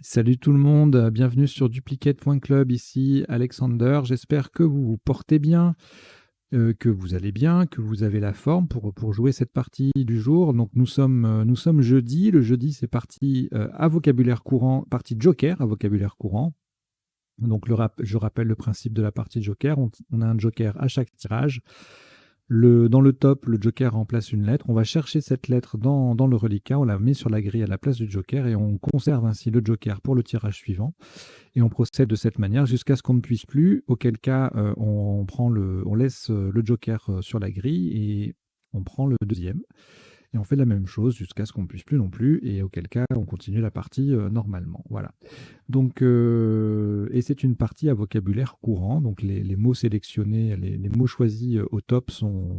Salut tout le monde, bienvenue sur duplicate.club, ici Alexander. J'espère que vous vous portez bien, que vous allez bien, que vous avez la forme pour jouer cette partie du jour. Donc nous sommes jeudi. Le jeudi, c'est parti à vocabulaire courant, partie Joker à vocabulaire courant. Donc je rappelle le principe de la partie Joker. On a un Joker à chaque tirage. Dans le top, le Joker remplace une lettre. On va chercher cette lettre dans le reliquat, on la met sur la grille à la place du Joker et on conserve ainsi le Joker pour le tirage suivant. Et on procède de cette manière jusqu'à ce qu'on ne puisse plus, auquel cas on laisse le Joker sur la grille et on prend le deuxième. Et on fait la même chose jusqu'à ce qu'on ne puisse plus non plus, et auquel cas on continue la partie normalement. Voilà. Donc, et c'est une partie à vocabulaire courant. Donc les mots sélectionnés, les mots choisis au top sont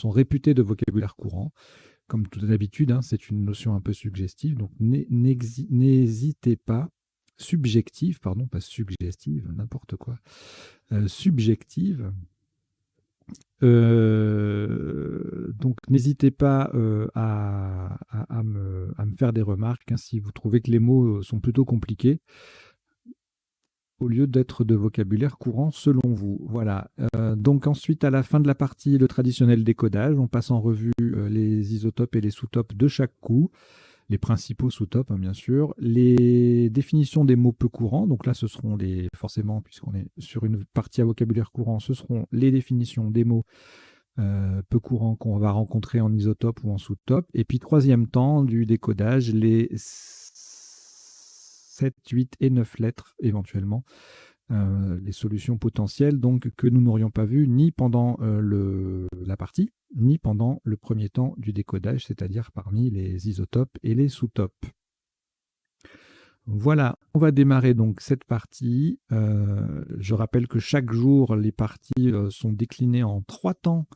réputés de vocabulaire courant. Comme toute d'habitude, hein, c'est une notion un peu suggestive. Donc n'hésitez pas, subjective, pardon, pas suggestive, n'importe quoi, subjective. Donc n'hésitez pas à me faire des remarques hein, si vous trouvez que les mots sont plutôt compliqués au lieu d'être de vocabulaire courant selon vous. Voilà. Donc ensuite, à la fin de la partie, le traditionnel décodage, on passe en revue les isotopes et les sous-topes de chaque coup, les principaux sous-topes, hein, bien sûr, les définitions des mots peu courants. Donc là, ce seront forcément, puisqu'on est sur une partie à vocabulaire courant, ce seront les définitions des mots peu courants qu'on va rencontrer en isotope ou en sous-top. Et puis, troisième temps du décodage, les 7, 8 et 9 lettres éventuellement, les solutions potentielles donc, que nous n'aurions pas vues ni pendant la partie, ni pendant le premier temps du décodage, c'est-à-dire parmi les isotopes et les sous-topes. Voilà, on va démarrer donc cette partie. Je rappelle que chaque jour, les parties sont déclinées en 3 temps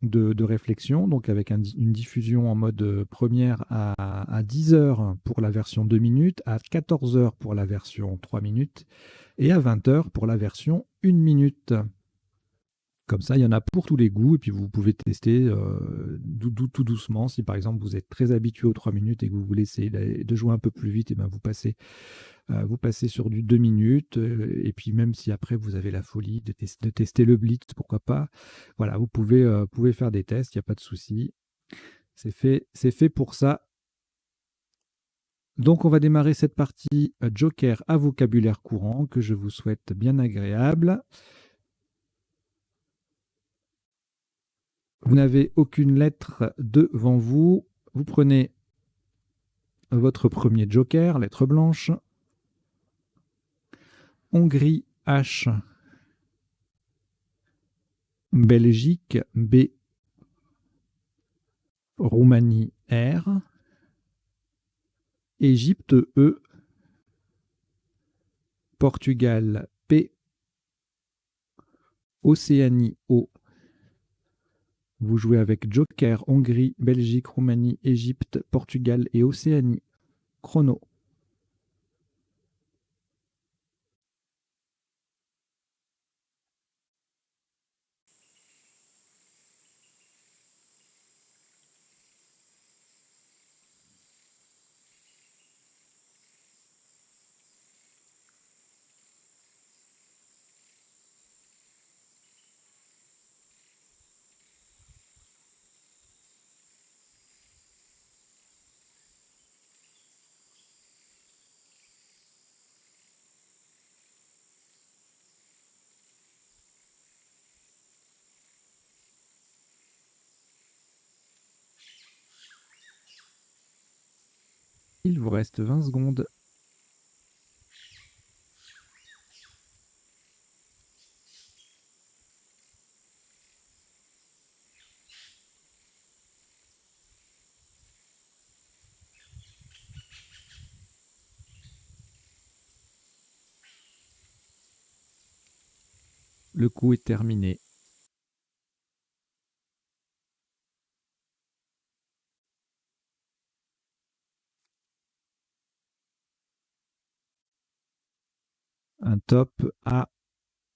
de réflexion, donc avec une diffusion en mode première à 10 heures pour la version 2 minutes, à 14 heures pour la version 3 minutes et à 20 heures pour la version 1 minute. Comme ça, il y en a pour tous les goûts et puis vous pouvez tester tout doucement. Si par exemple vous êtes très habitué aux 3 minutes et que vous voulez essayer de jouer un peu plus vite, et ben vous passez sur du 2 minutes. Et puis même si après vous avez la folie de tester le blitz, pourquoi pas. Voilà, vous pouvez faire des tests, il n'y a pas de souci. C'est fait pour ça. Donc on va démarrer cette partie Joker à vocabulaire courant que je vous souhaite bien agréable. Vous n'avez aucune lettre devant vous. Vous prenez votre premier Joker, lettre blanche. Hongrie, H. Belgique, B. Roumanie, R. Égypte, E. Portugal, P. Océanie, O. Vous jouez avec Joker, Hongrie, Belgique, Roumanie, Égypte, Portugal et Océanie. Chrono. Il vous reste 20 secondes. Le coup est terminé. Un top à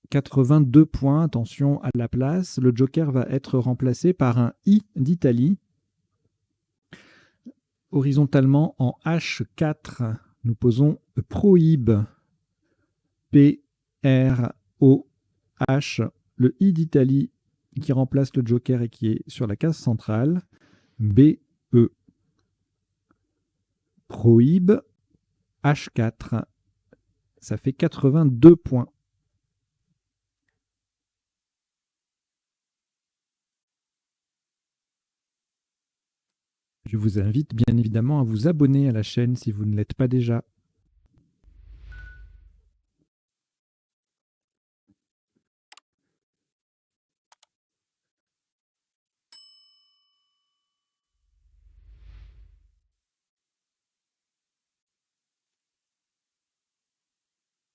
82 points. Attention à la place. Le joker va être remplacé par un I d'Italie. Horizontalement en H4, nous posons prohibe. P-R-O-H. Le I d'Italie qui remplace le joker et qui est sur la case centrale. B-E. Prohibe. H4. Ça fait 82 points. Je vous invite bien évidemment à vous abonner à la chaîne si vous ne l'êtes pas déjà.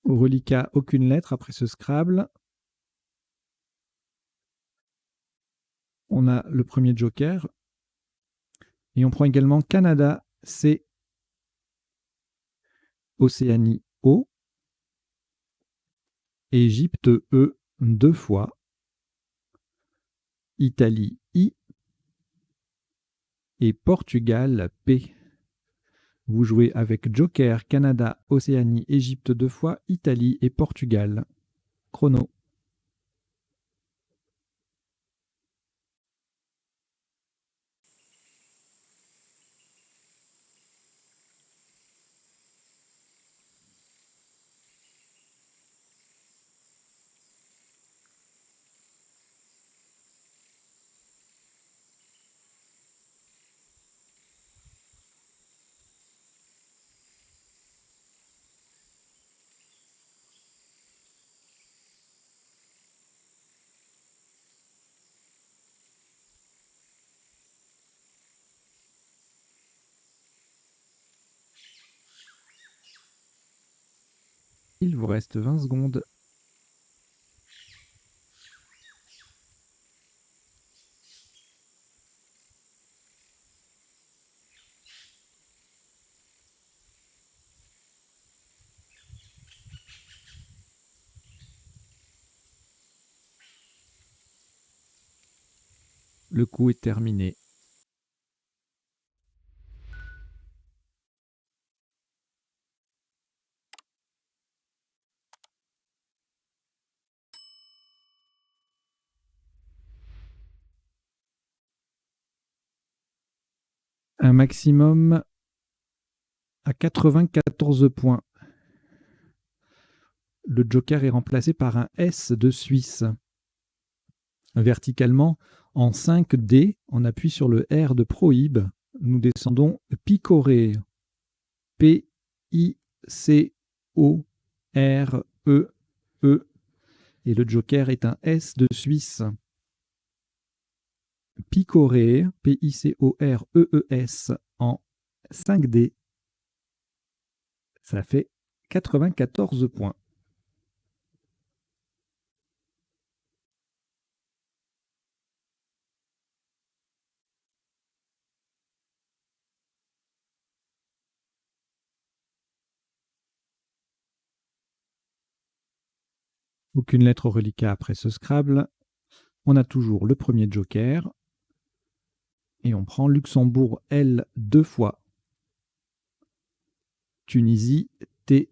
Au reliquat, aucune lettre après ce Scrabble. On a le premier joker. Et on prend également Canada, C. Océanie, O. Égypte, E, 2 fois. Italie, I. Et Portugal, P. Vous jouez avec Joker, Canada, Océanie, Égypte 2 fois, Italie et Portugal. Chrono. Il vous reste 20 secondes. Le coup est terminé. Un maximum à 94 points. Le joker est remplacé par un S de Suisse. Verticalement, en 5D, on appuie sur le R de prohibe. Nous descendons picoré. P-I-C-O-R-E-E. Et le joker est un S de Suisse. Picoré, P-I-C-O-R-E-E-S, en 5D. Ça fait 94 points. Aucune lettre au reliquat après ce Scrabble. On a toujours le premier joker. Et on prend Luxembourg L 2 fois. Tunisie T.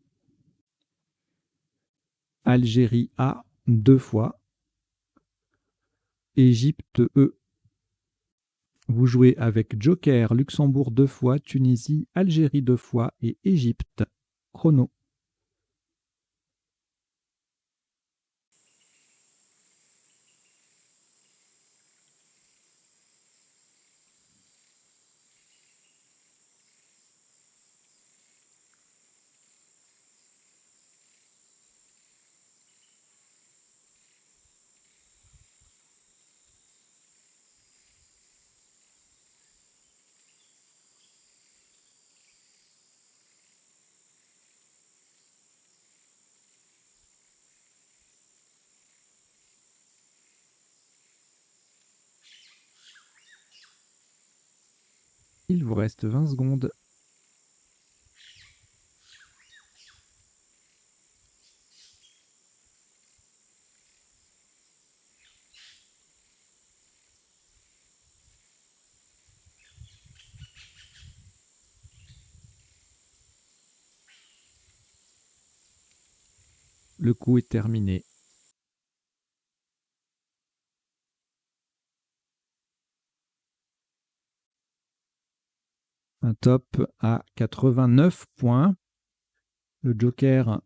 Algérie A 2 fois. Égypte E. Vous jouez avec Joker, Luxembourg 2 fois, Tunisie, Algérie 2 fois et Égypte. Chrono. Il vous reste 20 secondes. Le coup est terminé. Un top à 89 points. Le joker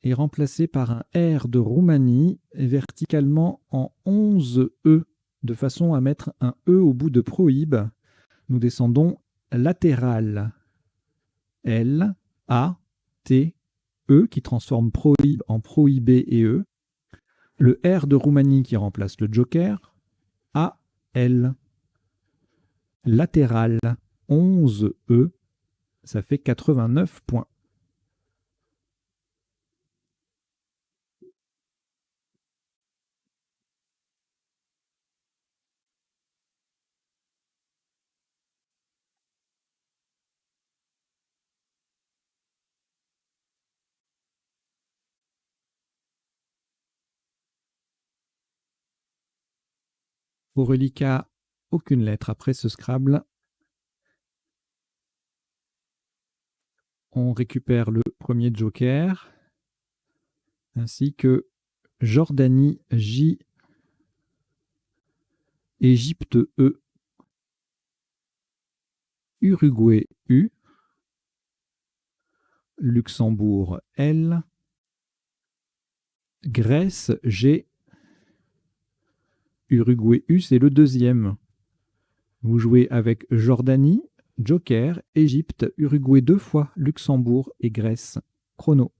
est remplacé par un R de Roumanie verticalement en 11 E, de façon à mettre un E au bout de prohibe. Nous descendons latéral. L, A, T, E qui transforme prohibe en prohibé et E. Le R de Roumanie qui remplace le joker. A, L. Latéral, 11 E, ça fait 89 points. Pour Relica, aucune lettre après ce Scrabble. On récupère le premier joker, ainsi que Jordanie J, Égypte E, Uruguay U, Luxembourg L, Grèce G, Uruguay U, c'est le deuxième. Vous jouez avec Jordanie, joker, Égypte, Uruguay 2 fois, Luxembourg et Grèce. Chrono.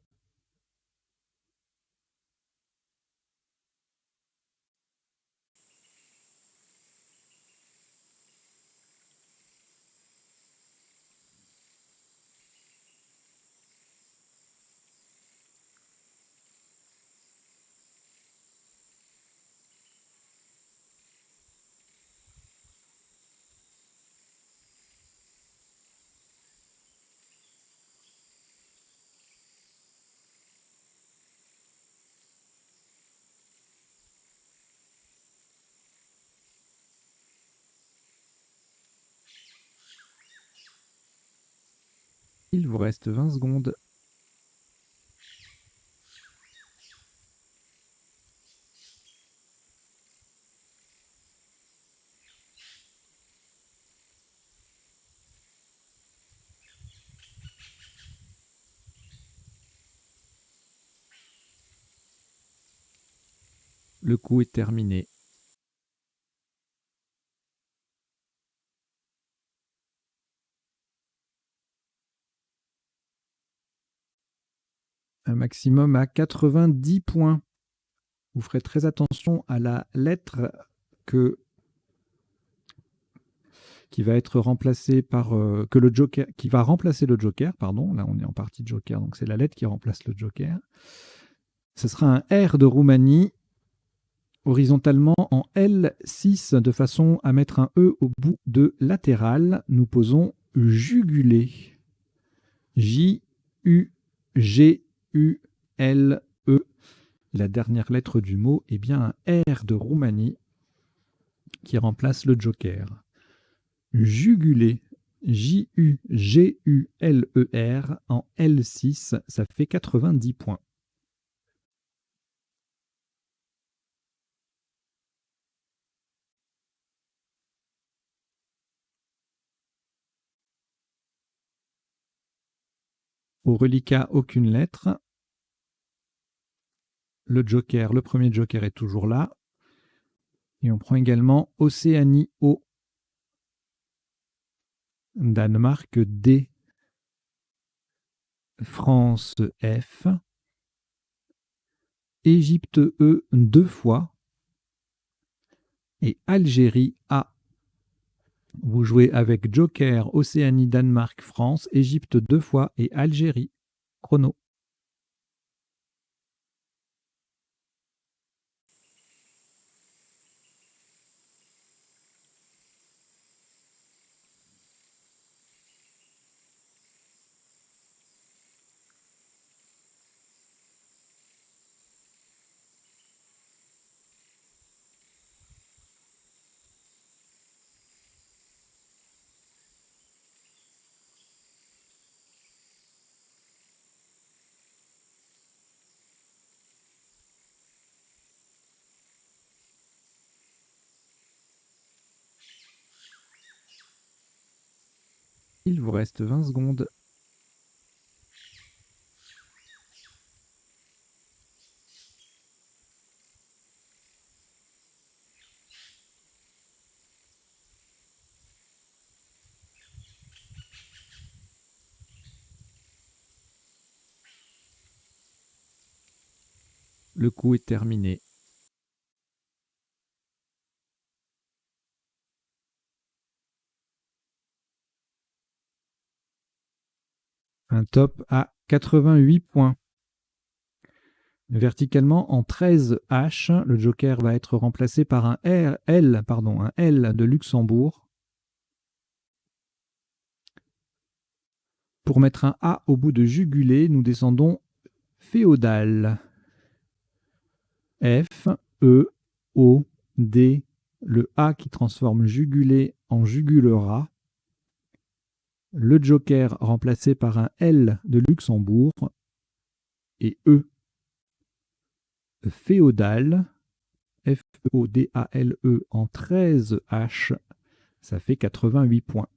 Il vous reste 20 secondes. Le coup est terminé. Un maximum à 90 points. Vous ferez très attention à la lettre qui va être remplacée par que le joker qui va remplacer le joker, pardon. Là, on est en partie joker, donc c'est la lettre qui remplace le joker. Ce sera un R de Roumanie horizontalement en L6 de façon à mettre un E au bout de latéral. Nous posons jugulé. J-U-G-U-L-E. La dernière lettre du mot est bien un R de Roumanie qui remplace le joker. Jugulé. J-U-G-U-L-E-R en L6, ça fait 90 points. Au reliquat, aucune lettre. Le joker, le premier joker est toujours là. Et on prend également Océanie O, Danemark D, France F, Égypte E 2 fois et Algérie A. Vous jouez avec joker, Océanie, Danemark, France, Égypte 2 fois et Algérie. Chrono. Il vous reste 20 secondes. Le coup est terminé. Un top à 88 points. Verticalement, en 13 H, le joker va être remplacé par un L de Luxembourg. Pour mettre un A au bout de jugulé, nous descendons féodal. F, E, O, D, le A qui transforme jugulé en jugulera. Le joker remplacé par un L de Luxembourg. Et E, féodal. F-E-O-D-A-L-E en 13 H, ça fait 88 points.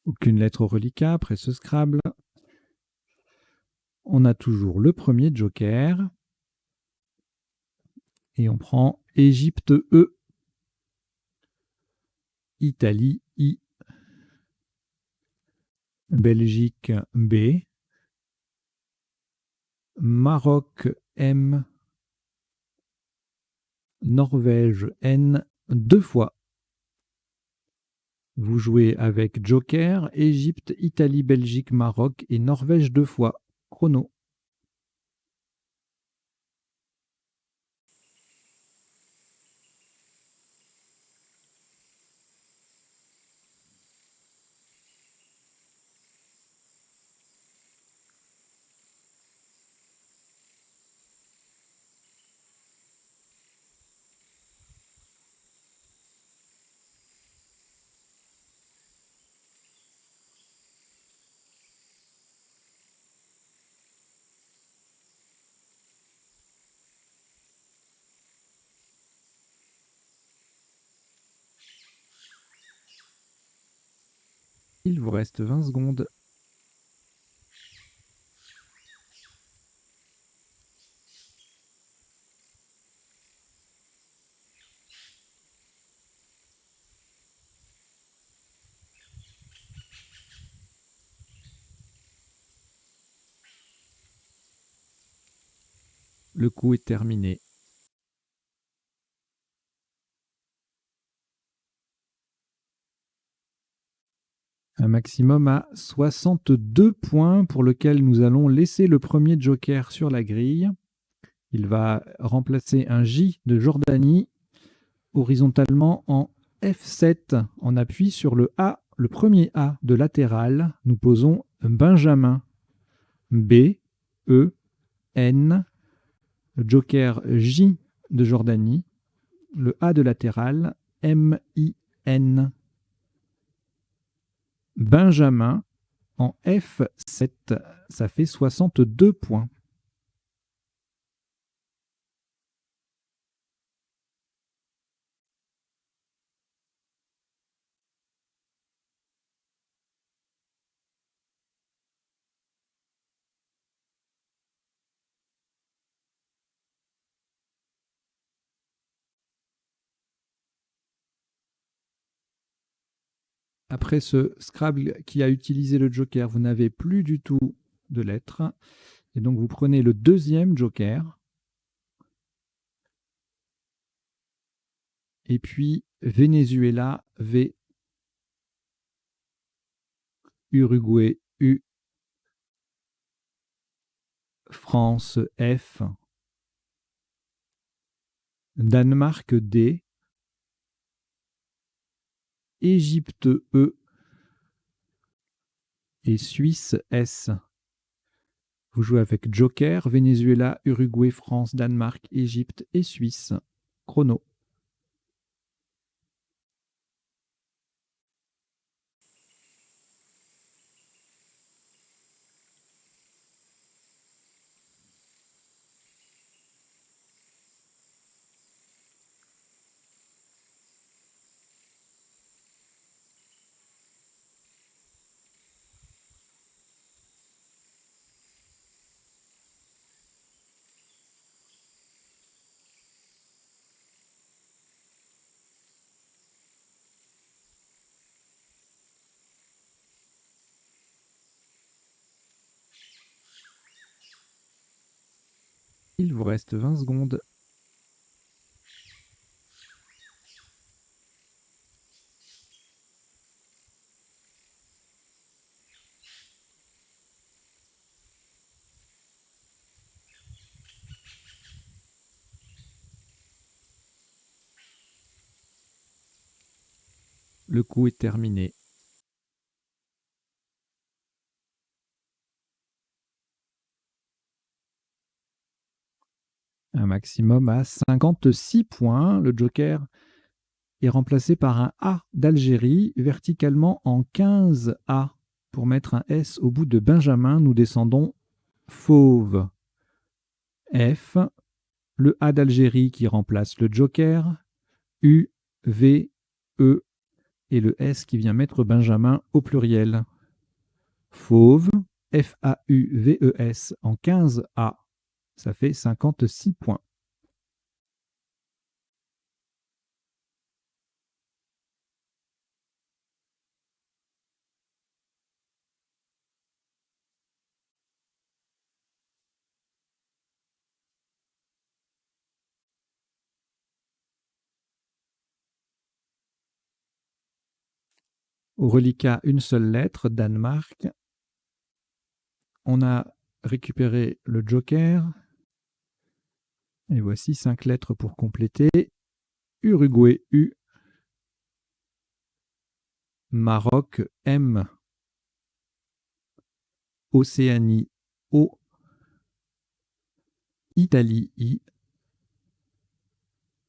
Aucune lettre au reliquat après ce Scrabble. On a toujours le premier joker. Et on prend Égypte E, Italie I, Belgique B, Maroc M, Norvège N, 2 fois. Vous jouez avec joker, Égypte, Italie, Belgique, Maroc et Norvège 2 fois. Chrono. Il vous reste 20 secondes. Le coup est terminé. Un maximum à 62 points pour lequel nous allons laisser le premier joker sur la grille. Il va remplacer un J de Jordanie horizontalement en F7. On appuie sur le A, le premier A de latéral. Nous posons Benjamin. B, E, N, le joker J de Jordanie, le A de latéral, M, I, N. Benjamin en F7, ça fait 62 points. Après ce Scrabble qui a utilisé le joker, vous n'avez plus du tout de lettres. Et donc vous prenez le deuxième joker. Et puis Venezuela, V. Uruguay, U. France, F. Danemark, D. Égypte, E. Et Suisse, S. Vous jouez avec joker, Venezuela, Uruguay, France, Danemark, Égypte et Suisse. Chrono. Il vous reste 20 secondes. Le coup est terminé. Un maximum à 56 points. Le joker est remplacé par un A d'Algérie, verticalement en 15A. Pour mettre un S au bout de Benjamin, nous descendons fauve. F, le A d'Algérie qui remplace le joker, U, V, E et le S qui vient mettre Benjamin au pluriel. Fauve, F-A-U-V-E-S en 15A. Ça fait 56 points. Au reliquat, une seule lettre, Danemark. On a récupéré le joker. Et voici 5 lettres pour compléter. Uruguay, U. Maroc, M. Océanie, O. Italie, I.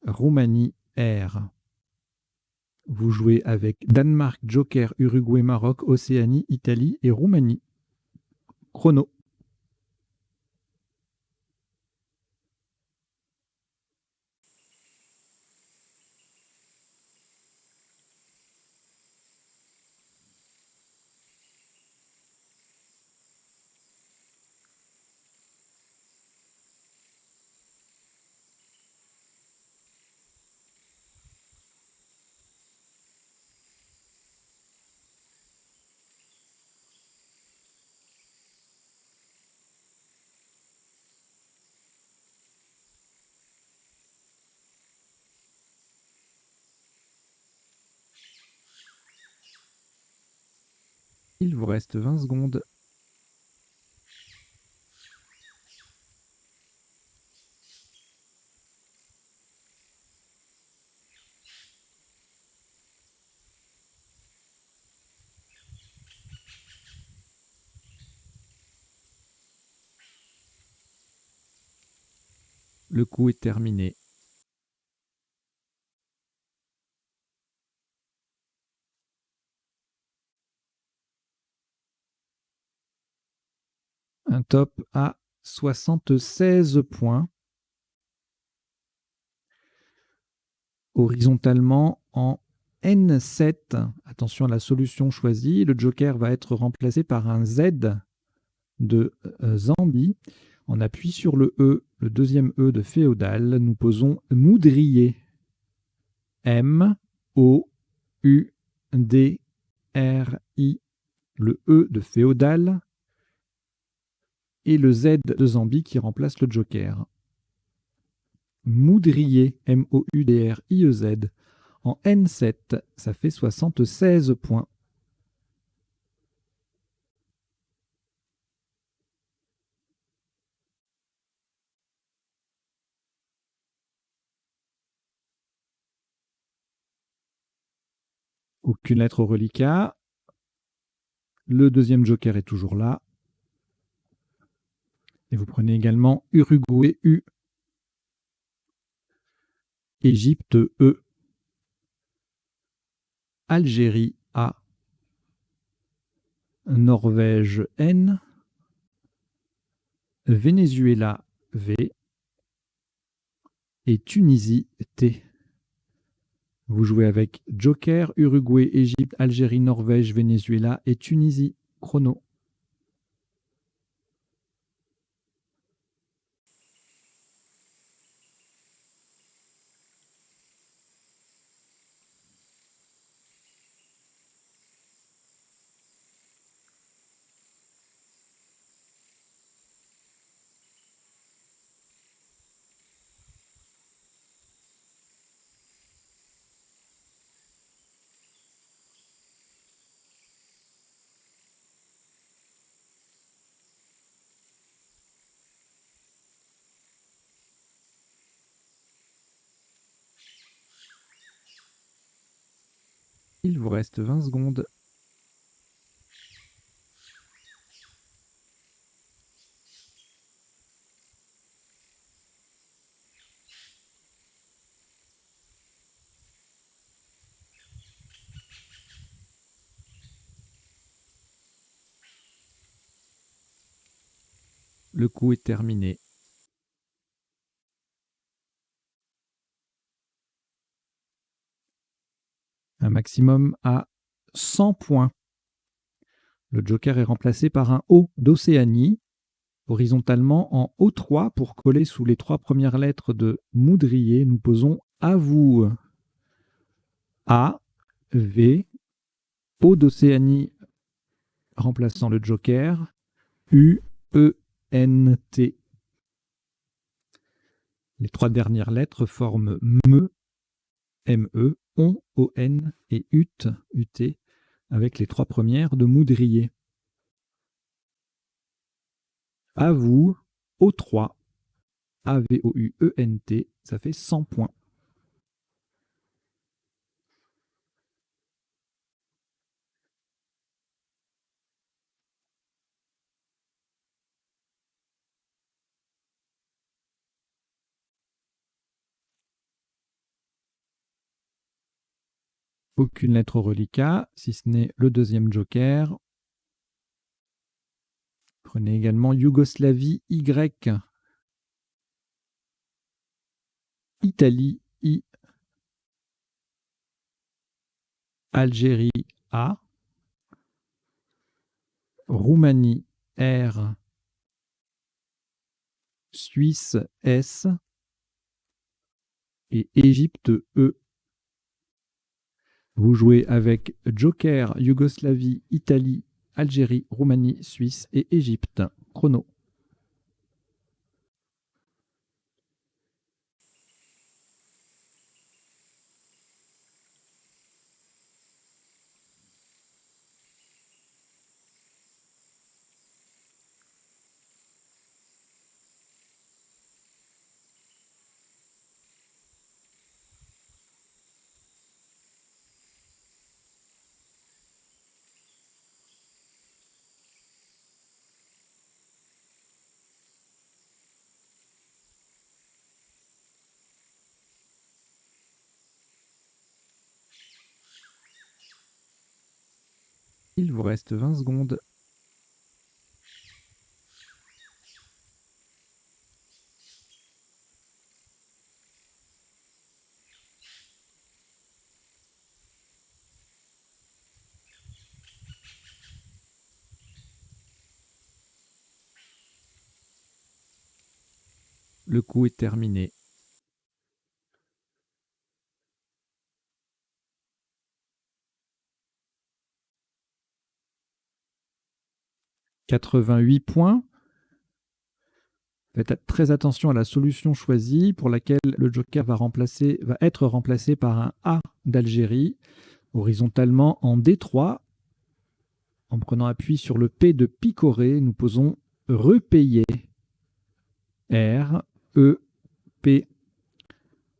Roumanie, R. Vous jouez avec Danemark, Joker, Uruguay, Maroc, Océanie, Italie et Roumanie. Chrono. Il vous reste 20 secondes. Le coup est terminé. Un top à 76 points. Horizontalement en N7. Attention à la solution choisie. Le joker va être remplacé par un Z de Zambie. On appuie sur le E, le deuxième E de féodal. Nous posons moudrier. M-O-U-D-R-I. Le E de féodal et le Z de Zambie qui remplace le joker. Moudrier, M-O-U-D-R-I-E-Z, en N7, ça fait 76 points. Aucune lettre au reliquat. Le deuxième joker est toujours là. Et vous prenez également Uruguay, U. Égypte, E. Algérie, A. Norvège, N. Venezuela, V. Et Tunisie, T. Vous jouez avec Joker, Uruguay, Égypte, Algérie, Norvège, Venezuela et Tunisie. Chrono. Il vous reste 20 secondes. Le coup est terminé. Un maximum à 100 points. Le joker est remplacé par un O d'Océanie, horizontalement en O3 pour coller sous les 3 premières lettres de Moudrier. Nous posons à vous. A, V, O d'Océanie remplaçant le joker, U, E, N, T. Les 3 dernières lettres forment ME, M-E, ON, O-N et UT, UT, avec les 3 premières de Moudrier. À vous, O3, A-V-O-U-E-N-T, ça fait 100 points. Aucune lettre au reliquat, si ce n'est le deuxième joker. Prenez également Yougoslavie, Y. Italie, I. Algérie, A. Roumanie, R. Suisse, S. Et Égypte, E. Vous jouez avec Joker, Yougoslavie, Italie, Algérie, Roumanie, Suisse et Égypte. Chrono. Il vous reste 20 secondes. Le coup est terminé. « 88 points. Faites très attention à la solution choisie pour laquelle le joker va être remplacé par un A d'Algérie, horizontalement en D3. En prenant appui sur le P de picorer, nous posons repayer. R, E, P,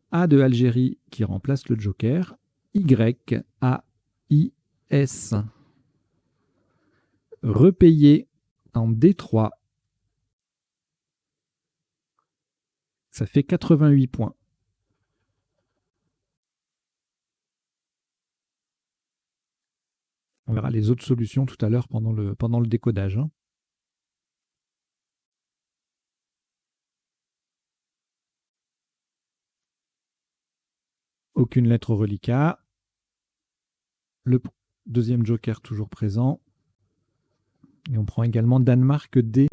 A de Algérie qui remplace le joker, Y, A, I, S. Repayer en D3. Ça fait 88 points. On verra les autres solutions tout à l'heure pendant le décodage. Hein. Aucune lettre au reliquat. Le deuxième joker toujours présent. Et on prend également Danemark D.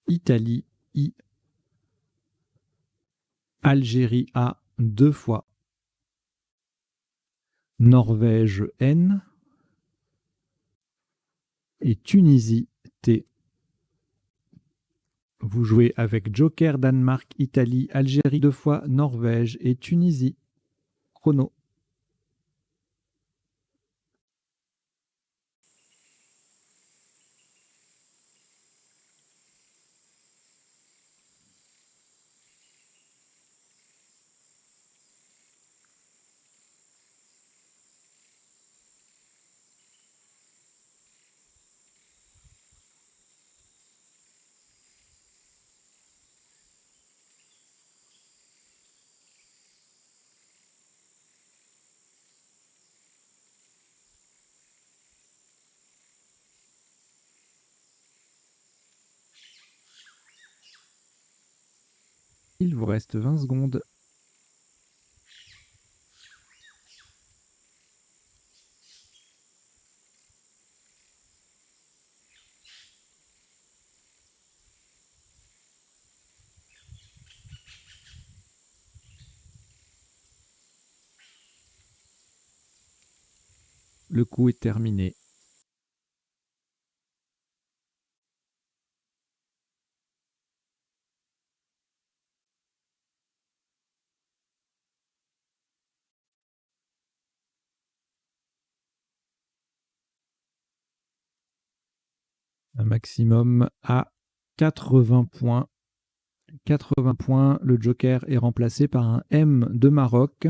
Italie I. Algérie A 2 fois. Norvège N. Et Tunisie T. Vous jouez avec Joker, Danemark, Italie, Algérie 2 fois, Norvège et Tunisie. Chrono. Il vous reste 20 secondes. Le coup est terminé. Un maximum à 80 points. 80 points, le joker est remplacé par un M de Maroc.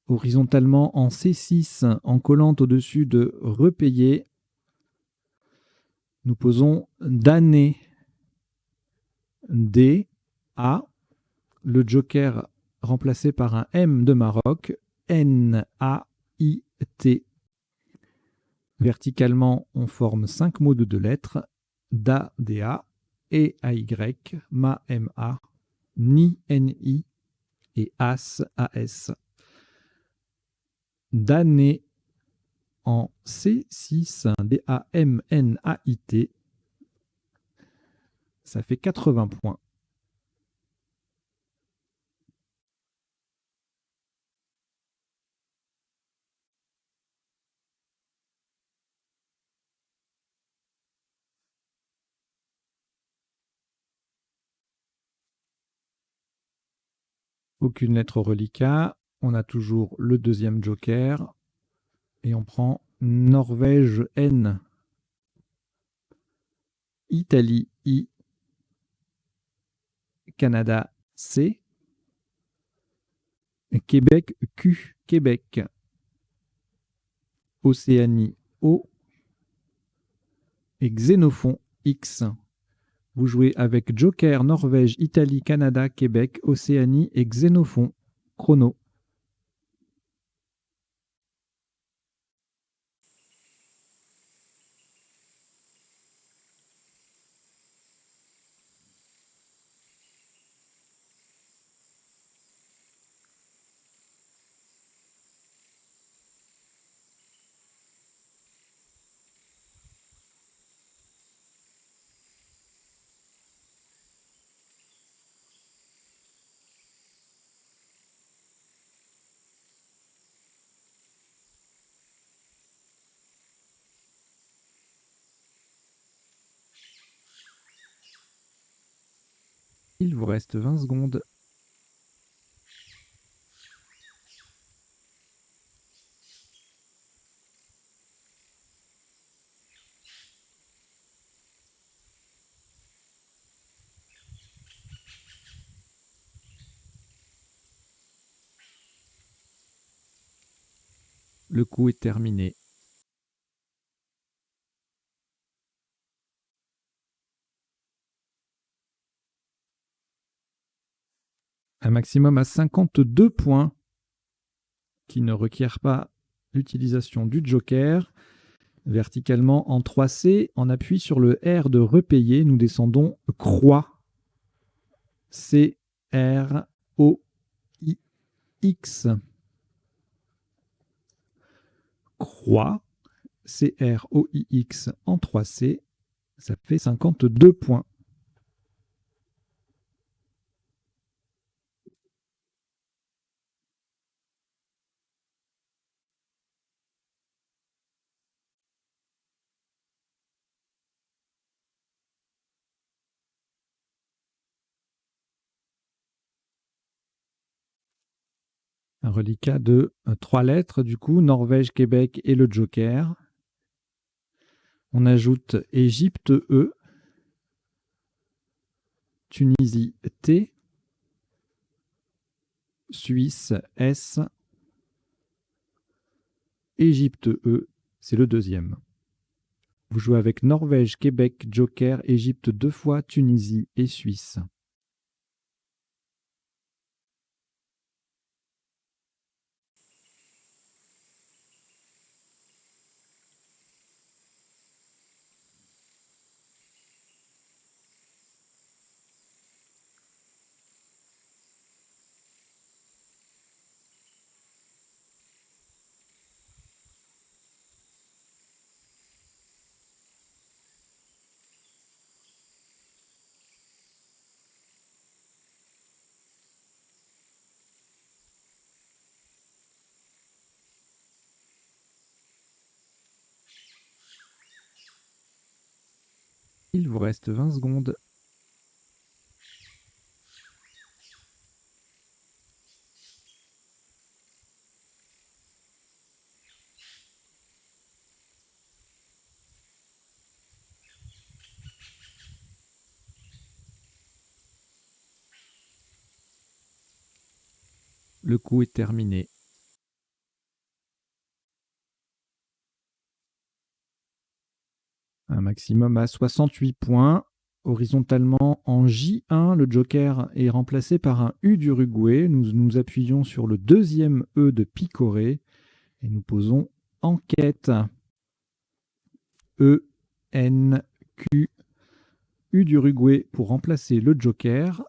Horizontalement en C6, en collant au-dessus de repayer. Nous posons d'année D, A, le joker remplacé par un M de Maroc, N, A, I, T. Verticalement, on forme 5 mots de 2 lettres, DA, DA, E, AY, MA, MA, NI, NI et AS, AS. D'année en C6, D-A-M-N-A-I-T. Ça fait 80 points. Aucune lettre au reliquat. On a toujours le deuxième joker. Et on prend Norvège N. Italie I. Canada C. Québec Q. Québec. Océanie O. Et Xénophon X. Vous jouez avec Joker, Norvège, Italie, Canada, Québec, Océanie et Xénophon. Chrono. Il vous reste 20 secondes. Le coup est terminé. Un maximum à 52 points qui ne requiert pas l'utilisation du joker. Verticalement en 3C, en appui sur le R de repayer, nous descendons croix. C, R, O, I, X. Croix. C, R, O, I, X en 3C. Ça fait 52 points. Un reliquat de 3 lettres, du coup, Norvège, Québec et le joker. On ajoute Égypte E, Tunisie T, Suisse S, Égypte E, c'est le deuxième. Vous jouez avec Norvège, Québec, joker, Égypte 2 fois, Tunisie et Suisse. Il vous reste 20 secondes. Le coup est terminé. Un maximum à 68 points. Horizontalement, en J1, le joker est remplacé par un U d'Uruguay. Nous nous appuyons sur le deuxième E de picoré et nous posons enquête. E, N, Q, U d'Uruguay pour remplacer le joker.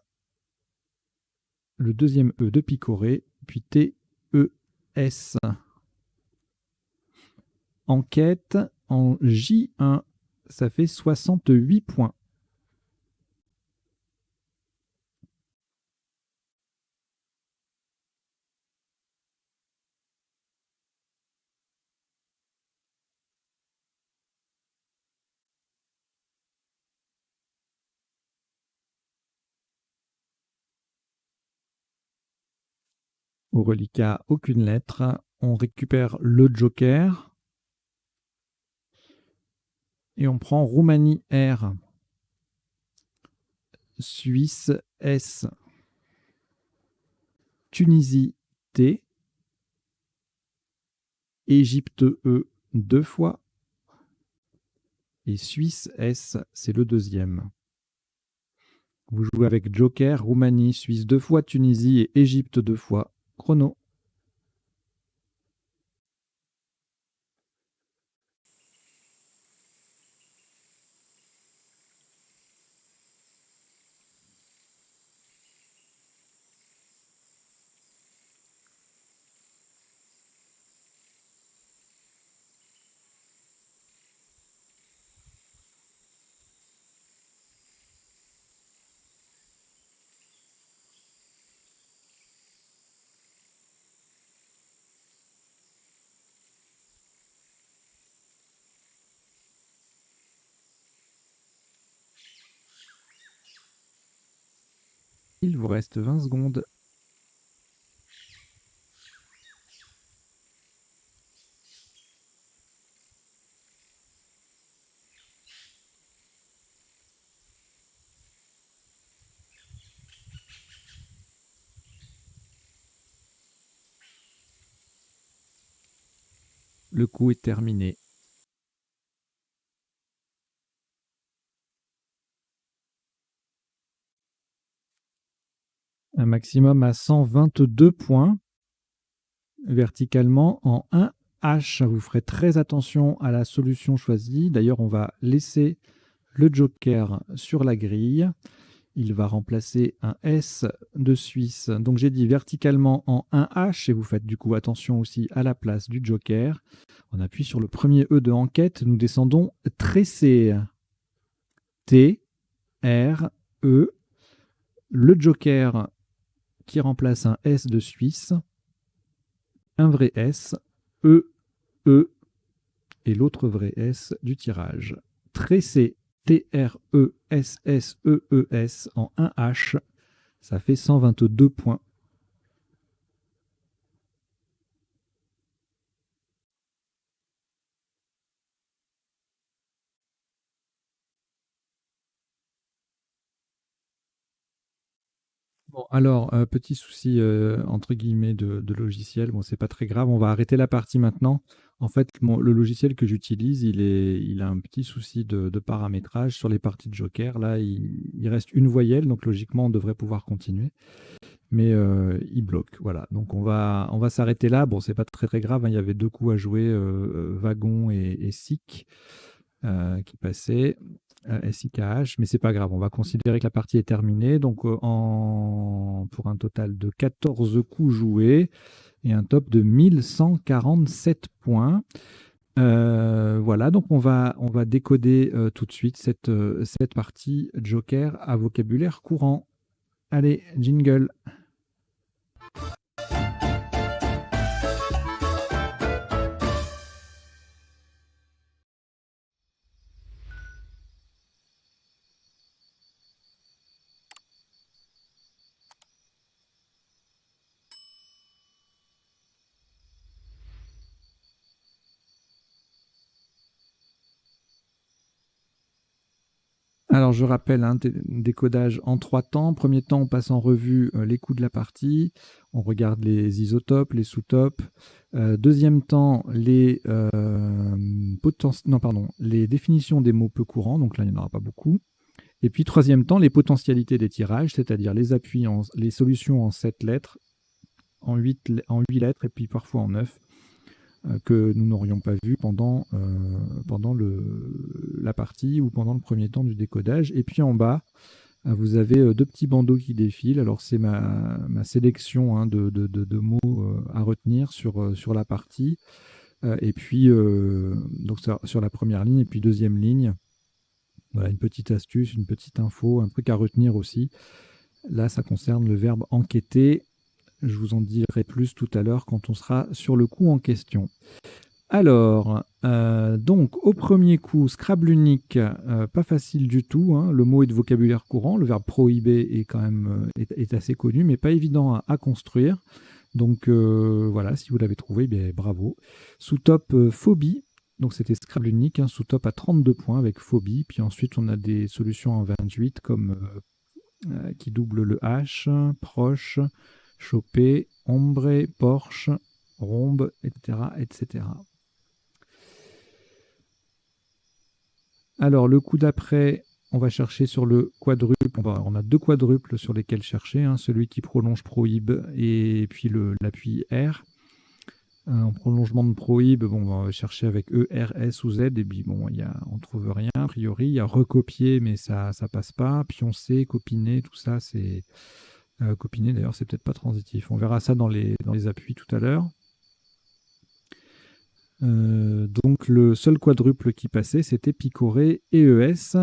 Le deuxième E de picoré, puis T, E, S. Enquête en J1, ça fait 68 points. Au reliquat, aucune lettre. On récupère le joker. Et on prend Roumanie R. Suisse S. Tunisie T. Égypte E 2 fois. Et Suisse S, c'est le deuxième. Vous jouez avec joker, Roumanie, Suisse 2 fois, Tunisie et Égypte 2 fois. Chrono. Il vous reste 20 secondes. Le coup est terminé. Un maximum à 122 points. Verticalement en 1H. Vous ferez très attention à la solution choisie. D'ailleurs, on va laisser le joker sur la grille. Il va remplacer un S de Suisse. Donc j'ai dit verticalement en 1H et vous faites du coup attention aussi à la place du joker. On appuie sur le premier E de enquête. Nous descendons tressé. T, R, E. Le joker qui remplace un S de Suisse. Un vrai S. E, E. Et l'autre vrai S du tirage. Tressé. T-R-E-S-S-E-E-S en 1H. Ça fait 122 points. Bon, alors, petit souci entre guillemets de logiciel. Bon, c'est pas très grave. On va arrêter la partie maintenant. En fait, le logiciel que j'utilise, il a un petit souci de paramétrage sur les parties de Joker. Là, il reste une voyelle, donc logiquement, on devrait pouvoir continuer. Mais il bloque. Voilà. Donc, on va s'arrêter là. Bon, c'est pas très très grave, hein. Il y avait deux coups à jouer, Wagon et SIC qui passaient. SIKH, mais c'est pas grave, on va considérer que la partie est terminée. Donc pour un total de 14 coups joués et un top de 1147 points. Voilà, donc on va décoder tout de suite cette partie Joker à vocabulaire courant. Allez, jingle. Alors, je rappelle, hein, décodage en 3 temps. Premier temps, on passe en revue les coûts de la partie. On regarde les isotopes, les sous-topes. Deuxième temps, les définitions des mots peu courants. Donc là, il n'y en aura pas beaucoup. Et puis, troisième temps, les potentialités des tirages, c'est-à-dire les solutions en 7 lettres, en 8 lettres et puis parfois en 9. Que nous n'aurions pas vu pendant la partie ou pendant le premier temps du décodage. Et puis en bas, vous avez 2 petits bandeaux qui défilent. Alors c'est ma sélection, hein, de mots à retenir sur la partie. Et puis donc sur la première ligne et puis deuxième ligne. Voilà, une petite astuce, une petite info, un truc à retenir aussi. Là, ça concerne le verbe enquêter. Je vous en dirai plus tout à l'heure quand on sera sur le coup en question. Alors, donc au premier coup, Scrabble unique, pas facile du tout, hein. Le mot est de vocabulaire courant, le verbe prohiber est quand même est assez connu, mais pas évident à construire. Donc voilà, si vous l'avez trouvé, bien, bravo. Sous-top phobie, donc c'était Scrabble unique, hein, sous-top à 32 points avec phobie. Puis ensuite, on a des solutions en 28 comme qui doublent le H, proche, choper, ombre, Porsche, rombe, etc., etc. Alors, le coup d'après, on va chercher sur le quadruple. On a 2 quadruples sur lesquels chercher, hein, celui qui prolonge prohibe et puis l'appui R. En prolongement de prohibe, bon, on va chercher avec E, R, S ou Z, et puis bon, on ne trouve rien a priori. Il y a recopier, mais ça passe pas. Pioncer, copiner, tout ça, c'est... copiner, d'ailleurs, c'est peut-être pas transitif. On verra ça dans les appuis tout à l'heure. Donc le seul quadruple qui passait, c'était picorer et ES.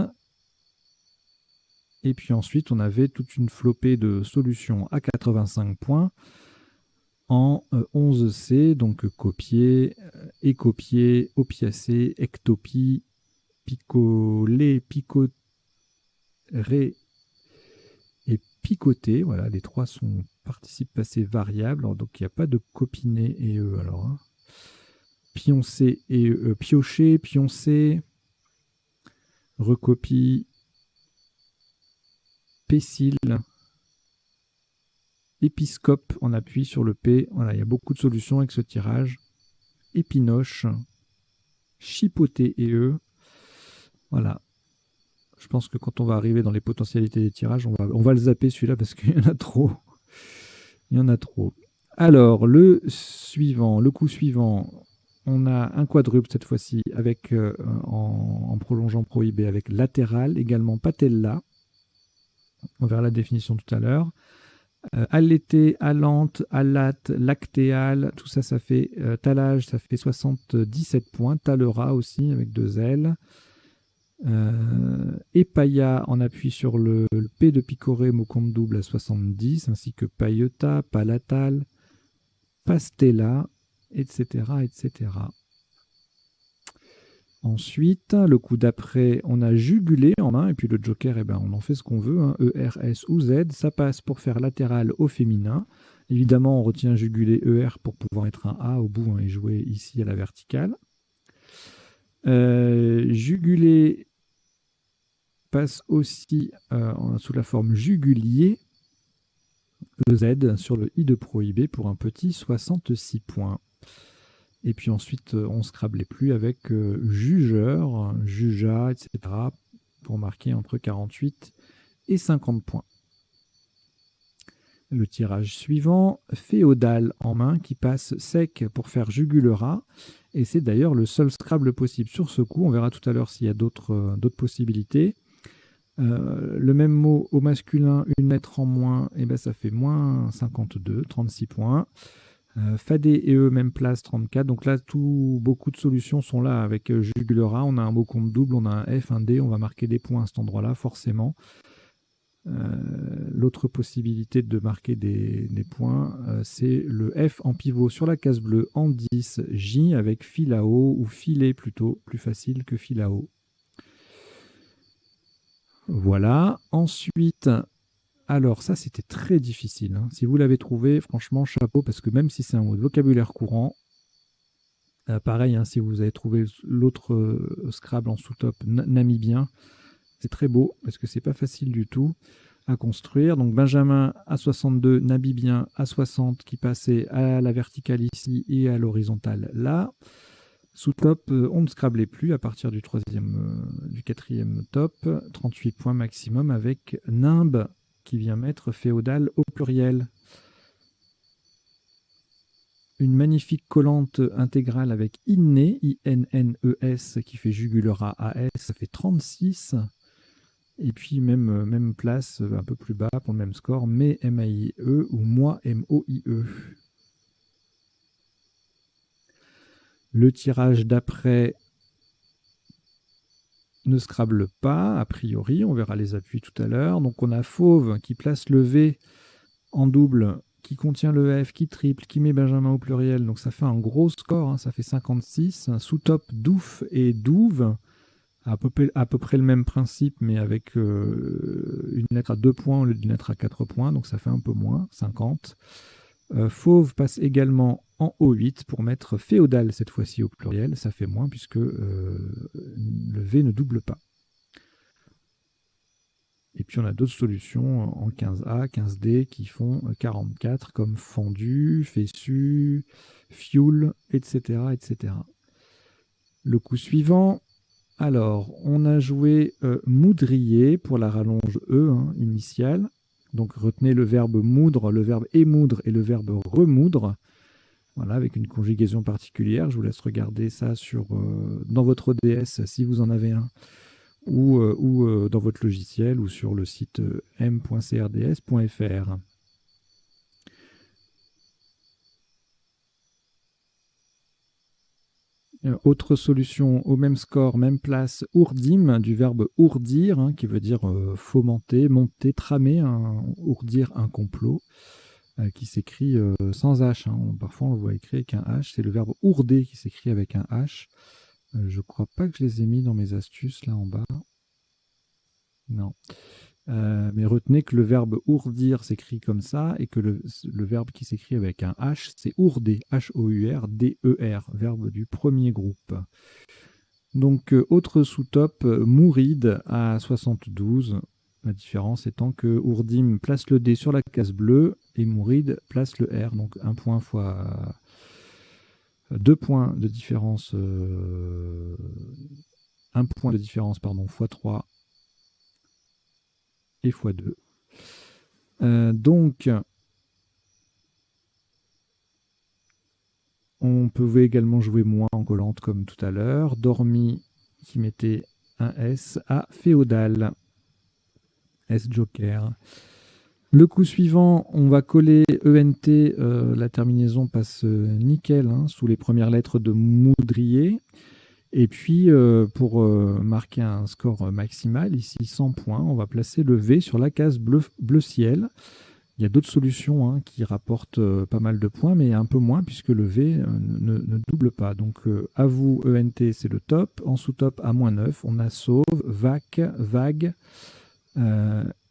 Et puis ensuite, on avait toute une flopée de solutions à 85 points en 11C, donc copier, écopier, opiacé, ectopie, picoler, picorer et picoter. Voilà, les 3 sont participes passés variables, alors, donc il n'y a pas de copiner et E alors. Hein. Pioncer et piocher, pioncer, recopie, pécile, épiscope, on appuie sur le P. Voilà, il y a beaucoup de solutions avec ce tirage. Épinoche, chipoter et E. Voilà. Je pense que quand on va arriver dans les potentialités des tirages, on va le zapper celui-là parce qu'il y en a trop. Il y en a trop. Alors, le coup suivant, on a un quadruple cette fois-ci avec en prolongeant prohibé avec latéral, également patella. On verra la définition tout à l'heure. Allaité, allante, allate, lactéal, tout ça, ça fait talage, ça fait 77 points. Talera aussi avec 2 L. Epaya, on appuie sur le P de picoré, mot compte double à 70, ainsi que pailleta, palatal, pastella, etc., etc. Ensuite, le coup d'après, on a jugulé en main, et puis le joker, eh ben, on en fait ce qu'on veut, hein, E, R, S ou Z. Ça passe pour faire latéral au féminin. Évidemment, on retient jugulé ER pour pouvoir être un A au bout, hein, et jouer ici à la verticale. Jugulé passe aussi sous la forme jugulier, EZ, sur le I de prohibé pour un petit 66 points. Et puis ensuite, on ne scrablait plus avec jugeur, jugeat, etc. pour marquer entre 48 et 50 points. Le tirage suivant, féodal en main qui passe sec pour faire jugulera. Et c'est d'ailleurs le seul Scrabble possible sur ce coup. On verra tout à l'heure s'il y a d'autres possibilités. Le même mot au masculin, une lettre en moins, et ben ça fait moins 52, 36 points. Fadé et E, même place, 34. Donc là, beaucoup de solutions sont là avec jugulera. On a un mot compte double, on a un F, un D. On va marquer des points à cet endroit-là, forcément. L'autre possibilité de marquer des points, c'est le F en pivot sur la case bleue en 10, J avec fil à haut ou filet plutôt, plus facile que fil à haut. Voilà. Ensuite, alors ça c'était très difficile. Hein. Si vous l'avez trouvé, franchement, chapeau, parce que même si c'est un mot de vocabulaire courant, pareil, hein, si vous avez trouvé l'autre Scrabble en sous-top namibien, C'est très beau parce que c'est pas facile du tout à construire. Donc Benjamin à 62, Nabibien à 60 qui passait à la verticale ici et à l'horizontale là. Sous top, on ne scrablait plus à partir du quatrième top. 38 points maximum avec Nimbe qui vient mettre féodal au pluriel. Une magnifique collante intégrale avec Inné, I-N-N-E-S, qui fait jugulara A-S, ça fait 36. Et puis même place, un peu plus bas pour le même score, mais M-A-I-E ou moi M-O-I-E. Le tirage d'après ne scrable pas, a priori, on verra les appuis tout à l'heure. Donc on a Fauve qui place le V en double, qui contient le F, qui triple, qui met Benjamin au pluriel. Donc ça fait un gros score, hein, ça fait 56. Sous-top, Douf et Douve, à peu près le même principe, mais avec une lettre à 2 points au lieu d'une lettre à 4 points, donc ça fait un peu moins, 50. Fauve passe également en O8 pour mettre féodal cette fois-ci au pluriel, ça fait moins puisque le V ne double pas. Et puis on a d'autres solutions en 15A, 15D qui font 44 comme fendu, fessu, fuel, etc., etc. Le coup suivant, alors on a joué moudrier pour la rallonge E initiale. Donc retenez le verbe moudre, le verbe émoudre et le verbe remoudre. Voilà, avec une conjugaison particulière. Je vous laisse regarder ça dans votre ODS si vous en avez un, ou dans votre logiciel ou sur le site m.crds.fr. Autre solution au même score, même place, ourdim, du verbe ourdir, qui veut dire fomenter, monter, tramer, ourdir un complot, qui s'écrit sans H. Parfois on le voit écrit avec un H, c'est le verbe ourder qui s'écrit avec un H. Je ne crois pas que je les ai mis dans mes astuces là en bas. Non. Mais retenez que le verbe ourdir s'écrit comme ça et que le verbe qui s'écrit avec un H, c'est ourder, H-O-U-R-D-E-R, verbe du premier groupe. Donc, autre sous-top, mouride à 72. La différence étant que ourdim place le D sur la case bleue et mouride place le R. Donc, 1 point fois 2 points de différence, 1 point de différence, pardon, fois 3 et fois 2. Donc, on pouvait également jouer moins en collante comme tout à l'heure. Dormi qui mettait un S à féodal. S joker. Le coup suivant, on va coller ENT. La terminaison passe nickel sous les premières lettres de moudrier. Et puis, pour marquer un score maximal, ici 100 points, on va placer le V sur la case bleu ciel. Il y a d'autres solutions qui rapportent pas mal de points, mais un peu moins puisque le V ne double pas. Donc à vous, ENT, c'est le top. En sous-top, à -9, on a sauve, vague,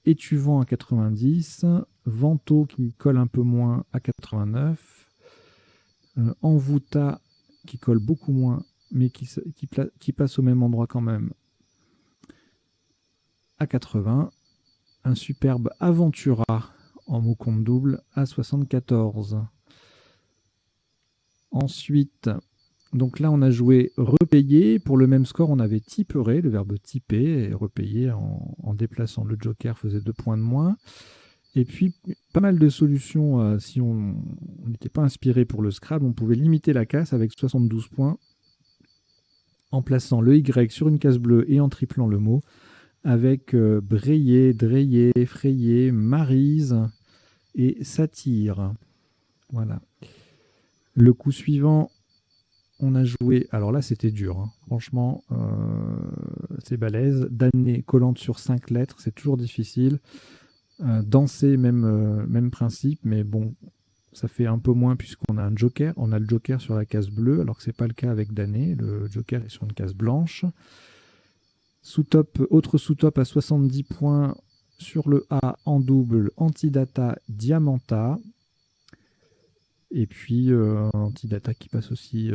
étuvant à 90, vento qui colle un peu moins à 89, envoûta qui colle beaucoup moins, mais qui passe au même endroit quand même à 80. Un superbe Aventura en mot compte double à 74. Ensuite, donc là on a joué repayer. Pour le même score, on avait typeré, le verbe typer, et repayer en déplaçant le joker faisait 2 points de moins. Et puis, pas mal de solutions, si on n'était pas inspiré pour le Scrabble, on pouvait limiter la casse avec 72 points en plaçant le Y sur une case bleue et en triplant le mot, avec Brayer, Dreyer, Frayer, Maryse et Satire. Voilà. Le coup suivant, on a joué... Alors là, c'était dur. Franchement, c'est balèze. Damné, collante sur 5 lettres, c'est toujours difficile. Danser, même principe, mais bon, ça fait un peu moins puisqu'on a un joker. On a le joker sur la case bleue, alors que ce n'est pas le cas avec Damné. Le joker est sur une case blanche. Sous-top, autre sous-top à 70 points sur le A en double, Antidata Diamanta. Et puis Antidata qui passe aussi...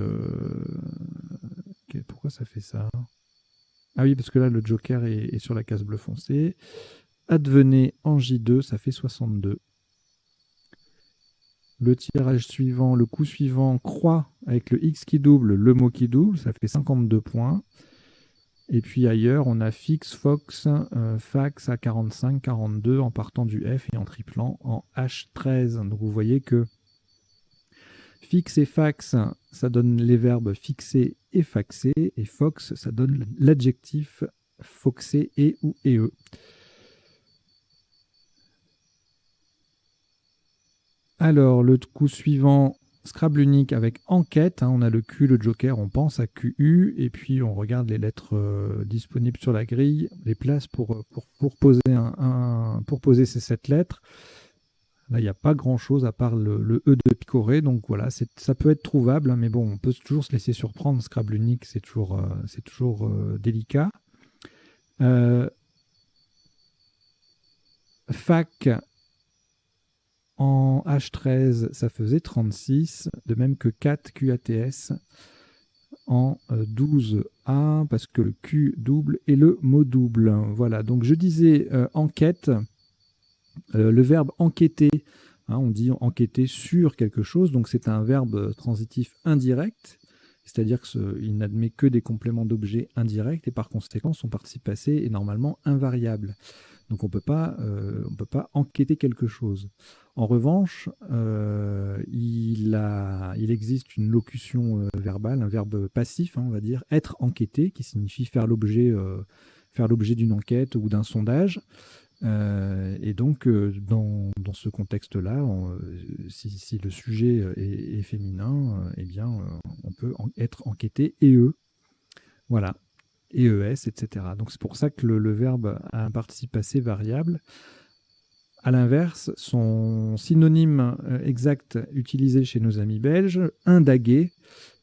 Pourquoi ça fait ça? Ah oui, parce que là, le joker est sur la case bleu foncé. Advenez en J2, ça fait 62. Le tirage suivant, le coup suivant, croix avec le X qui double, le mot qui double, ça fait 52 points. Et puis ailleurs, on a fixe, fox, fax à 45, 42 en partant du F et en triplant en H13. Donc vous voyez que fixe et fax, ça donne les verbes fixer et faxer. Et fox, ça donne l'adjectif foxer et ou et. Alors, le coup suivant, Scrabble unique avec enquête. On a le Q, le joker, on pense à QU. Et puis, on regarde les lettres disponibles sur la grille, les places pour poser, pour poser ces 7 lettres. Là, il n'y a pas grand-chose à part le E de picoré. Donc voilà, ça peut être trouvable. Mais bon, on peut toujours se laisser surprendre. Scrabble unique, c'est toujours délicat. Fac en H13, ça faisait 36, de même que 4 QATS en 12A, parce que le Q double et le mot double. Voilà, donc je disais enquête, le verbe enquêter, on dit enquêter sur quelque chose, donc c'est un verbe transitif indirect, c'est-à-dire qu'il n'admet que des compléments d'objets indirects, et par conséquent son participe passé est normalement invariable. Donc on ne peut pas enquêter quelque chose. En revanche, il existe une locution verbale, un verbe passif, on va dire, être enquêté, qui signifie faire l'objet d'une enquête ou d'un sondage. Et donc, dans ce contexte-là, si le sujet est féminin, eh bien, on peut être enquêté et eux. Voilà. ES, etc. Donc c'est pour ça que le verbe a un participe passé variable. À l'inverse, son synonyme exact utilisé chez nos amis belges, indaguer,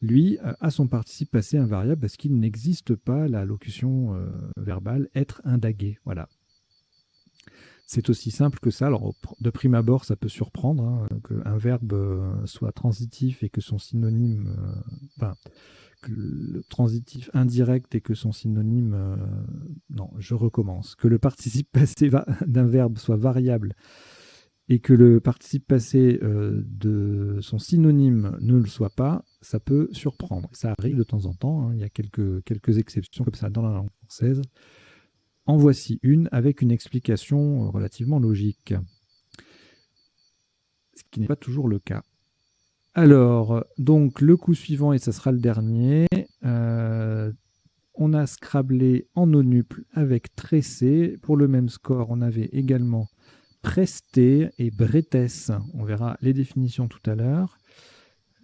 lui, a son participe passé invariable parce qu'il n'existe pas la locution verbale être indagué. Voilà. C'est aussi simple que ça. Alors, de prime abord, ça peut surprendre qu'un verbe soit transitif et que son synonyme... que le transitif indirect et que son synonyme... non, je recommence. Que le participe passé d'un verbe soit variable et que le participe passé de son synonyme ne le soit pas, ça peut surprendre. Ça arrive de temps en temps. Il y a quelques exceptions comme ça dans la langue française. En voici une avec une explication relativement logique. Ce qui n'est pas toujours le cas. Alors, donc le coup suivant, et ça sera le dernier, on a scrablé en nonuple avec tressé. Pour le même score, on avait également presté et bretesse. On verra les définitions tout à l'heure.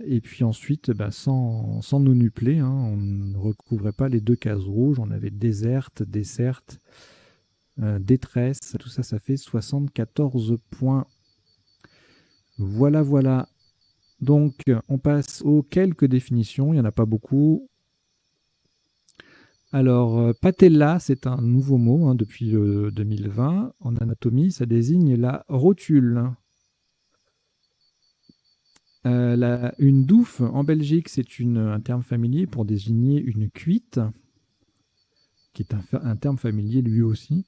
Et puis ensuite, sans nonupler, on ne recouvrait pas les deux cases rouges. On avait déserte, desserte, détresse. Tout ça, ça fait 74 points. Voilà, voilà. Donc, on passe aux quelques définitions. Il n'y en a pas beaucoup. Alors, patella, c'est un nouveau mot depuis 2020. En anatomie, ça désigne la rotule. Une douffe, en Belgique, c'est un terme familier pour désigner une cuite, qui est un terme familier lui aussi.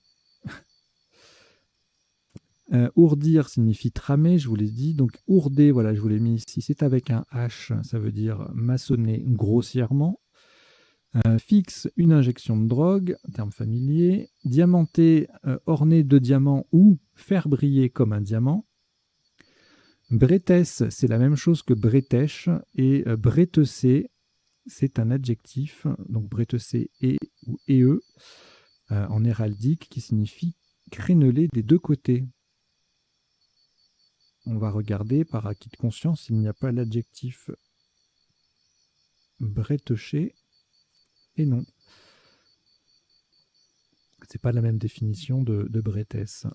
Ourdir signifie tramer, je vous l'ai dit. Donc, ourder, voilà, je vous l'ai mis ici. C'est avec un H, ça veut dire maçonner grossièrement. Fixe, une injection de drogue, terme familier. Diamanté, orné de diamants ou faire briller comme un diamant. Bretesse, c'est la même chose que bretèche. Et bretessé, c'est un adjectif, donc bretessé et ou e en héraldique, qui signifie créneler des deux côtés. On va regarder par acquis de conscience s'il n'y a pas l'adjectif bretêcher. Et non. C'est pas la même définition de bretesse.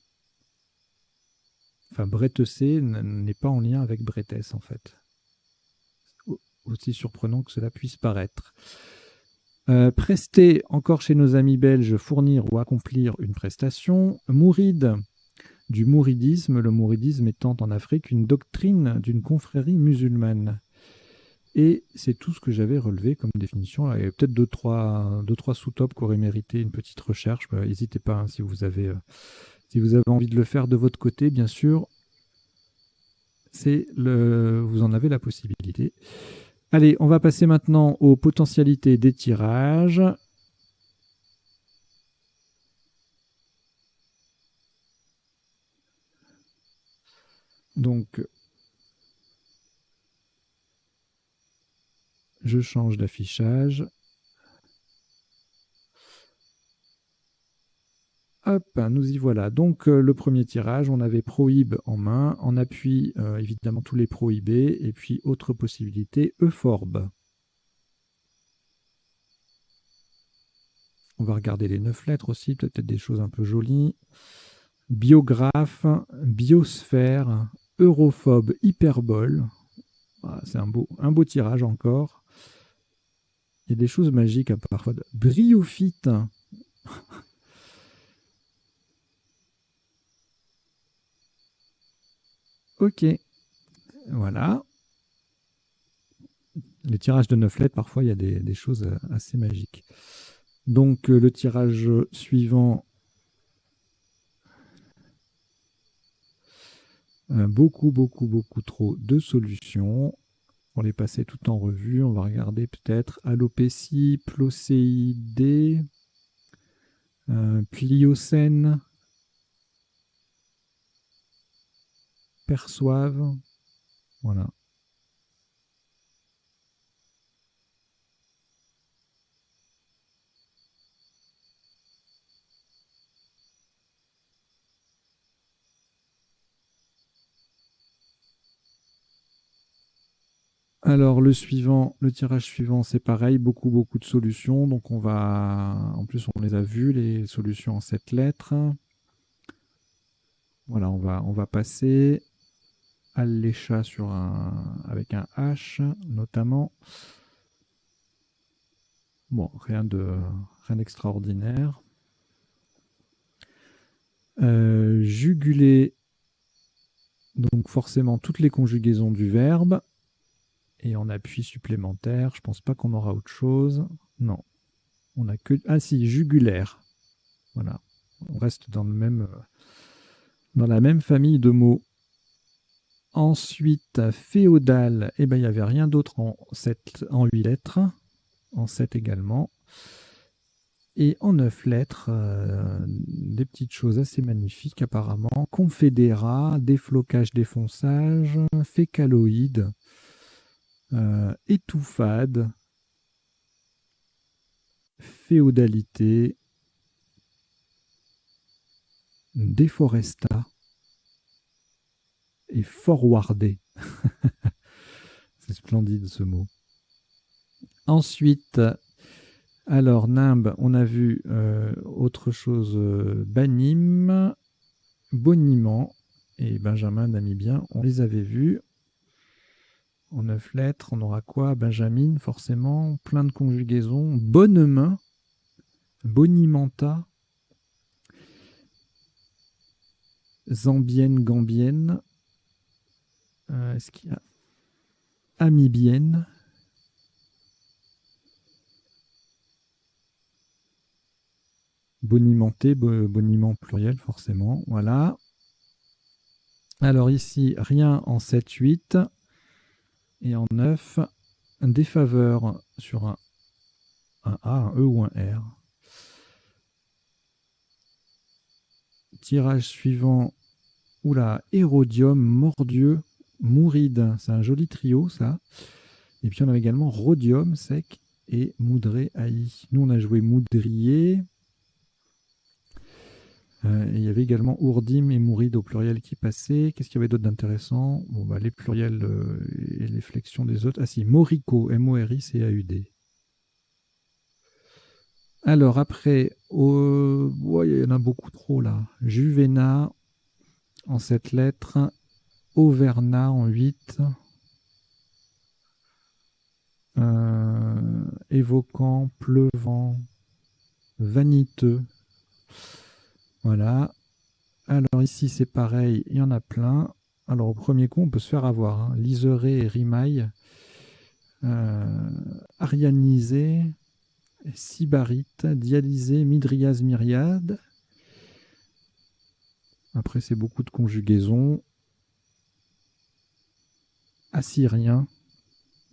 Enfin, bretesser n'est pas en lien avec bretesse, en fait. Aussi surprenant que cela puisse paraître. Prester, encore chez nos amis belges, fournir ou accomplir une prestation. Mouride, du mouridisme, le mouridisme étant en Afrique une doctrine d'une confrérie musulmane. Et c'est tout ce que j'avais relevé comme définition. Il y a peut-être deux, trois sous-tops qui auraient mérité une petite recherche. N'hésitez pas, hein, si vous avez envie de le faire de votre côté, bien sûr, vous en avez la possibilité. Allez, on va passer maintenant aux potentialités des tirages. Donc, je change d'affichage. Hop, nous y voilà. Donc, le premier tirage, on avait Prohib en main. En appui, évidemment, tous les prohibés. Et puis, autre possibilité, Euphorbe. On va regarder les 9 lettres aussi, peut-être des choses un peu jolies. Biographe, Biosphère, Europhobe, Hyperbole. Ah, c'est un beau tirage encore. Il y a des choses magiques à parfois. Bryophyte. Ok. Voilà. Les tirages de 9 lettres, parfois, il y a des choses assez magiques. Donc, le tirage suivant. Beaucoup trop de solutions. Pour les passer tout en revue, on va regarder peut-être alopécie, Plocéidée, Pliocène, Perçoivent. Voilà. Alors le tirage suivant, c'est pareil, beaucoup de solutions. Donc en plus on les a vues, les solutions en 7 lettres. Voilà, on va passer Allécha avec un H notamment. Bon, rien d'extraordinaire. Juguler, donc forcément toutes les conjugaisons du verbe. Et en appui supplémentaire, je pense pas qu'on aura autre chose. Non. On a que. Ah si, jugulaire. Voilà. On reste dans la même famille de mots. Ensuite, féodal, eh ben, il n'y avait rien d'autre en 8 lettres. En 7 également. Et en 9 lettres, des petites choses assez magnifiques apparemment. Confédérat, déflocage, défonçage, fécaloïde, étouffade, féodalité, déforesta et forwarder. C'est splendide ce mot. Ensuite, alors nimbe, on a vu autre chose, banime, boniment et Benjamin namibien, on les avait vus. En 9 lettres, on aura quoi? Benjamin, forcément, plein de conjugaisons. Bonne main, bonimenta, zambienne, gambienne. Est-ce qu'il y a amibienne? Bonimenté, boniment pluriel, forcément. Voilà. Alors ici, rien en 7, 8. Et en 9, un défaveur sur un A, un E ou un R. Tirage suivant. Oula, Hérodium, Mordieu, Mouride. C'est un joli trio, ça. Et puis on a également Rhodium, sec, et Moudré, Haï. Nous, on a joué Moudrier. Et il y avait également Ourdim et Mouride au pluriel qui passaient. Qu'est-ce qu'il y avait d'autre d'intéressant? Bon, bah, les pluriels et les flexions des autres. Ah si, Morico, M-O-R-I-C-A-U-D. Alors après, il y en a beaucoup trop là. Juvena en 7 lettres. Auverna en 8. Évoquant, pleuvant, vaniteux. Voilà. Alors ici, c'est pareil, il y en a plein. Alors au premier coup, on peut se faire avoir. Hein. Liseré et Rimaille. arianisé, sybarite, dialysé, midriase, myriade. Après, c'est beaucoup de conjugaisons. Assyrien,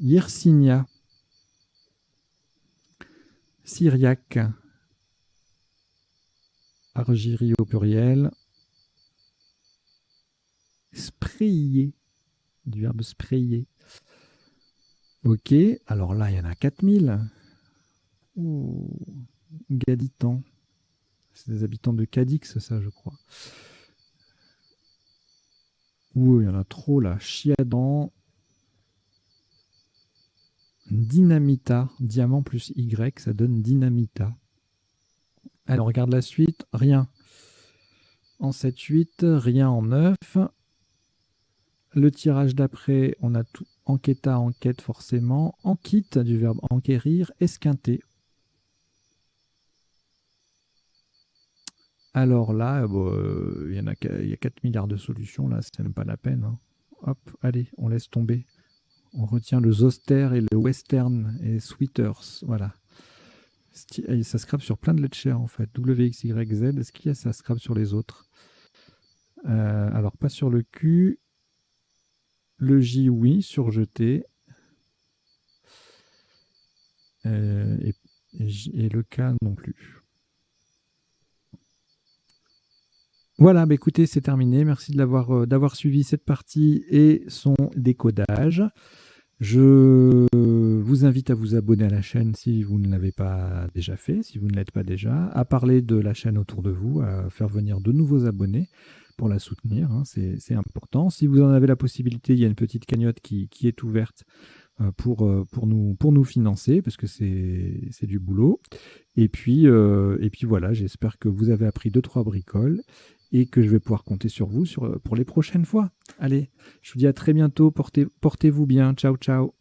Yersinia, syriaque, argyrie au pluriel, sprayer, du verbe sprayer. Ok, alors là, il y en a 4000. Gaditan. C'est des habitants de Cadix, ça, je crois. Il y en a trop, là. Chiadan. Dynamita. Diamant plus Y, ça donne dynamita. Alors, on regarde la suite. Rien. En 7-8, rien en 9. Le tirage d'après, on a tout. Enquêta, enquête forcément. Enquite, du verbe enquérir. Esquinter. Alors là, il y a 4 milliards de solutions. Là, c'est même pas la peine. Hein. Hop, allez, on laisse tomber. On retient le zoster et le western et sweaters. Voilà. Et ça scrape sur plein de lettres chères en fait. W, X, Y, Z. Est-ce qu'il y a ça scrape sur les autres? Alors, pas sur le Q. Le J, oui, surjeté. Et le K non plus. Voilà, bah écoutez, c'est terminé. Merci d'avoir suivi cette partie et son décodage. Je vous invite à vous abonner à la chaîne si vous ne l'avez pas déjà fait, si vous ne l'êtes pas déjà, à parler de la chaîne autour de vous, à faire venir de nouveaux abonnés pour la soutenir, hein, c'est important. Si vous en avez la possibilité, il y a une petite cagnotte qui est ouverte pour nous financer, parce que c'est du boulot. Et puis voilà, j'espère que vous avez appris 2-3 bricoles et que je vais pouvoir compter sur vous pour les prochaines fois. Allez, je vous dis à très bientôt, portez-vous bien, ciao ciao.